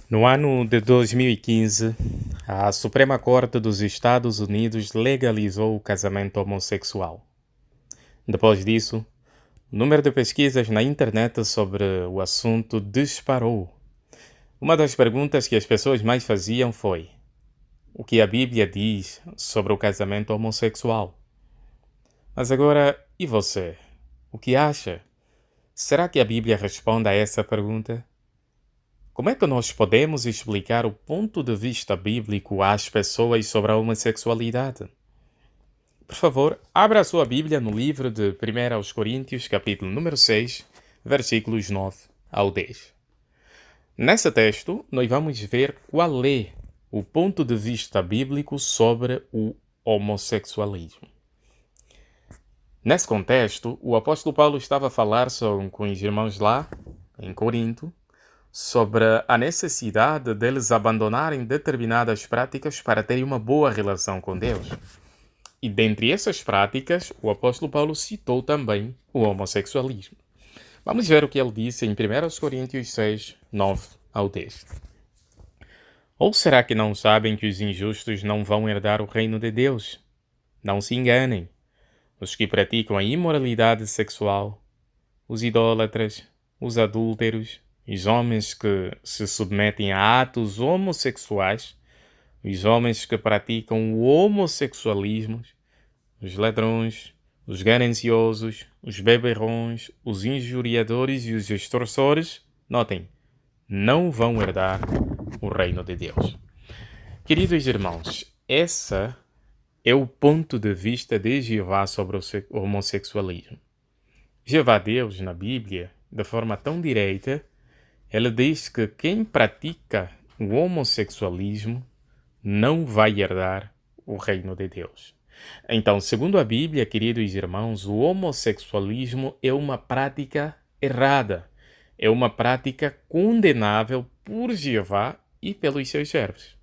No ano de 2015, a Suprema Corte dos Estados Unidos legalizou o casamento homossexual. Depois disso, o número de pesquisas na internet sobre o assunto disparou. Uma das perguntas que as pessoas mais faziam foi: o que a Bíblia diz sobre o casamento homossexual? Mas agora, e você? O que acha? Será que a Bíblia responde a essa pergunta? Como é que nós podemos explicar o ponto de vista bíblico às pessoas sobre a homossexualidade? Por favor, abra a sua Bíblia no livro de 1 aos Coríntios, capítulo número 6, versículos 9 ao 10. Nesse texto, nós vamos ver qual é o ponto de vista bíblico sobre o homossexualismo. Nesse contexto, o apóstolo Paulo estava a falar com os irmãos lá, em Corinto, sobre a necessidade deles abandonarem determinadas práticas para terem uma boa relação com Deus. E dentre essas práticas, o apóstolo Paulo citou também o homossexualismo. Vamos ver o que ele disse em 1 Coríntios 6, 9 ao 10. Ou será que não sabem que os injustos não vão herdar o reino de Deus? Não se enganem. Os que praticam a imoralidade sexual, os idólatras, os adúlteros, os homens que se submetem a atos homossexuais, os homens que praticam o homossexualismo, os ladrões, os gananciosos, os beberrões, os injuriadores e os extorsores, notem, não vão herdar o reino de Deus. Queridos irmãos, esse é o ponto de vista de Jeová sobre o homossexualismo. Jeová Deus, na Bíblia, de forma tão direta, ele diz que quem pratica o homossexualismo não vai herdar o reino de Deus. Então, segundo a Bíblia, queridos irmãos, o homossexualismo é uma prática errada. É uma prática condenável por Jeová e pelos seus servos.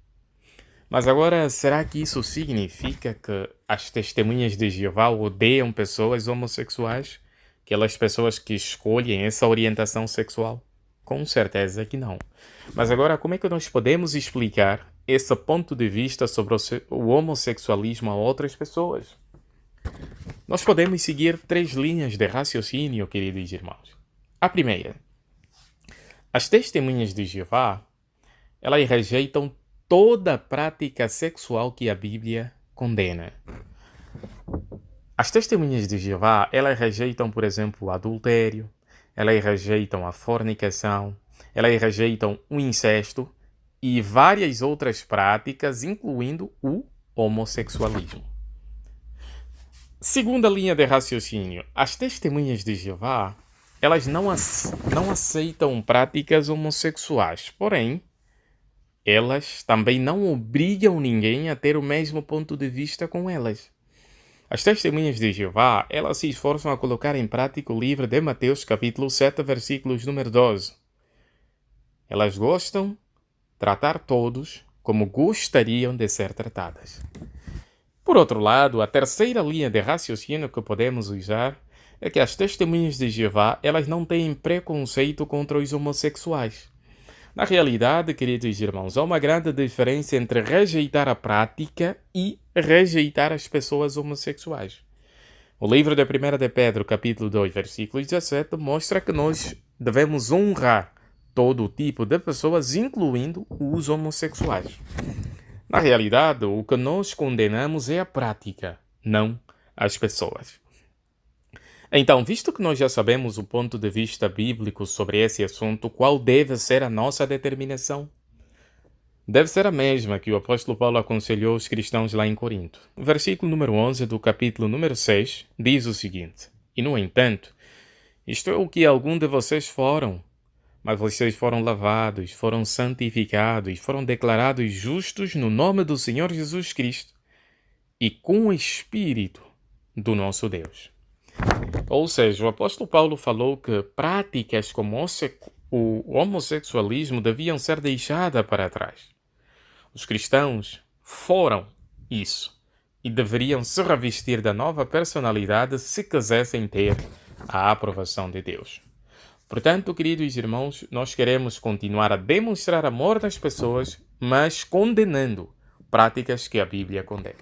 Mas agora, será que isso significa que as testemunhas de Jeová odeiam pessoas homossexuais? Aquelas pessoas que escolhem essa orientação sexual? Com certeza que não. Mas agora, como é que nós podemos explicar esse ponto de vista sobre o homossexualismo a outras pessoas? Nós podemos seguir 3 linhas de raciocínio, queridos irmãos. A primeira: as testemunhas de Jeová, elas rejeitam toda prática sexual que a Bíblia condena. As testemunhas de Jeová, elas rejeitam, por exemplo, o adultério, elas rejeitam a fornicação, elas rejeitam o incesto e várias outras práticas, incluindo o homossexualismo. Segunda linha de raciocínio, as testemunhas de Jeová, elas não aceitam práticas homossexuais, porém, elas também não obrigam ninguém a ter o mesmo ponto de vista com elas. As testemunhas de Jeová, elas se esforçam a colocar em prática o livro de Mateus, capítulo 7, versículos número 12. Elas gostam de tratar todos como gostariam de ser tratadas. Por outro lado, a terceira linha de raciocínio que podemos usar é que as testemunhas de Jeová, elas não têm preconceito contra os homossexuais. Na realidade, queridos irmãos, há uma grande diferença entre rejeitar a prática e rejeitar as pessoas homossexuais. O livro de 1 de Pedro, capítulo 2, versículo 17, mostra que nós devemos honrar todo tipo de pessoas, incluindo os homossexuais. Na realidade, o que nós condenamos é a prática, não as pessoas. Então, visto que nós já sabemos o ponto de vista bíblico sobre esse assunto, qual deve ser a nossa determinação? Deve ser a mesma que o apóstolo Paulo aconselhou os cristãos lá em Corinto. O versículo número 11 do capítulo número 6 diz o seguinte: E no entanto, isto é o que algum de vocês foram, mas vocês foram lavados, foram santificados, foram declarados justos no nome do Senhor Jesus Cristo e com o Espírito do nosso Deus. Ou seja, o apóstolo Paulo falou que práticas como o homossexualismo deviam ser deixadas para trás. Os cristãos foram isso e deveriam se revestir da nova personalidade se quisessem ter a aprovação de Deus. O Portanto, queridos irmãos, nós queremos continuar a demonstrar amor nas pessoas, mas condenando práticas que a Bíblia condena.